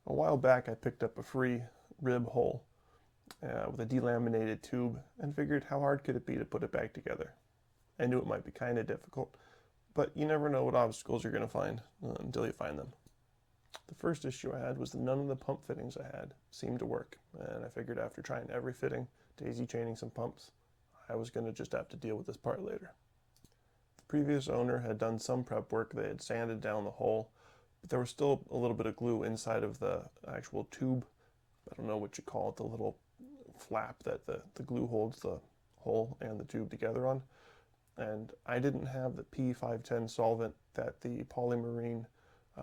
A while back I picked up a free rib hole with a delaminated tube and figured how hard could it be to put it back together. I knew it might be kind of difficult, but you never know what obstacles you're going to find until you find them. The first issue I had was that none of the pump fittings I had seemed to work, and I figured after trying every fitting, daisy chaining some pumps, I was going to just have to deal with this part later. The previous owner had done some prep work. They had sanded down the hole, but there was still a little bit of glue inside of the actual tube. I don't know what you call it, the little flap that the glue holds the hole and the tube together on. And I didn't have the P510 solvent that the Polymarine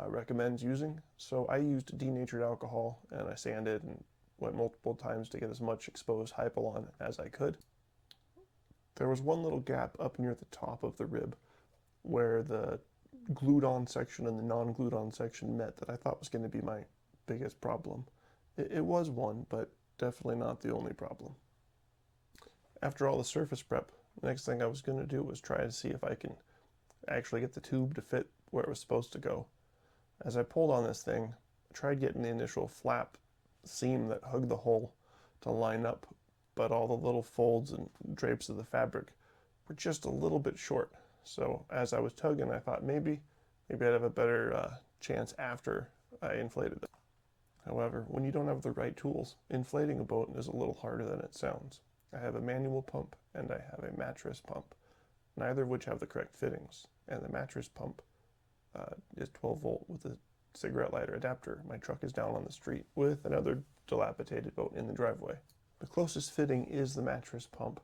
recommends using, so I used denatured alcohol and I sanded and went multiple times to get as much exposed Hypalon as I could. There was one little gap up near the top of the rib where the glued on section and the non-glued on section met that I thought was going to be my biggest problem. It was one, but definitely not the only problem. After all the surface prep, the next thing I was going to do was try to see if I can actually get the tube to fit where it was supposed to go. As I pulled on this thing, I tried getting the initial flap seam that hugged the hole to line up, but all the little folds and drapes of the fabric were just a little bit short. So as I was tugging, I thought maybe I'd have a better chance after I inflated it. However, when you don't have the right tools, inflating a boat is a little harder than it sounds. I have a manual pump and I have a mattress pump, neither of which have the correct fittings, and the mattress pump is 12 volt with a cigarette lighter adapter. My truck is down on the street with another dilapidated boat in the driveway. The closest fitting is the mattress pump,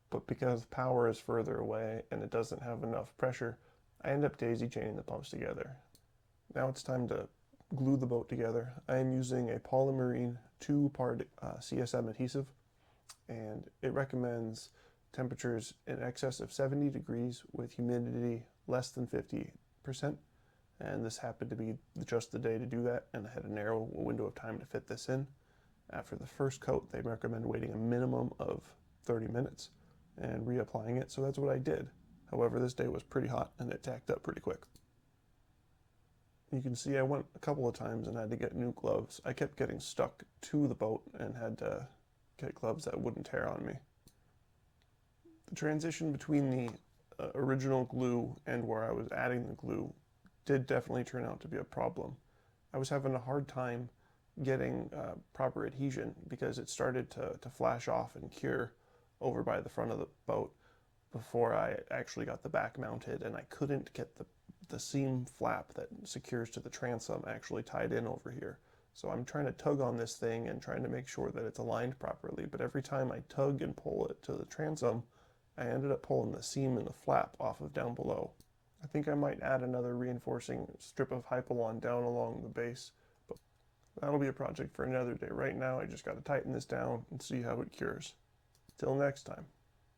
but because power is further away and it doesn't have enough pressure, I end up daisy chaining the pumps together. Now it's time to glue the boat together. I am using a Polymarine 2-part CSM adhesive, and it recommends temperatures in excess of 70 degrees with humidity less than 50%, and this happened to be just the day to do that, and I had a narrow window of time to fit this in. After the first coat, they recommend waiting a minimum of 30 minutes and reapplying it, so that's what I did. However, this day was pretty hot and it tacked up pretty quick. You can see I went a couple of times and had to get new gloves. I kept getting stuck to the boat and had to get gloves that wouldn't tear on me. The transition between the original glue and where I was adding the glue did definitely turn out to be a problem. I was having a hard time getting proper adhesion because it started to flash off and cure over by the front of the boat before I actually got the back mounted, and I couldn't get the seam flap that secures to the transom actually tied in over here. So I'm trying to tug on this thing and trying to make sure that it's aligned properly, but every time I tug and pull it to the transom, I ended up pulling the seam and the flap off of down below. I think I might add another reinforcing strip of Hypalon down along the base, but that'll be a project for another day. Right now I just got to tighten this down and see how it cures. Till next time.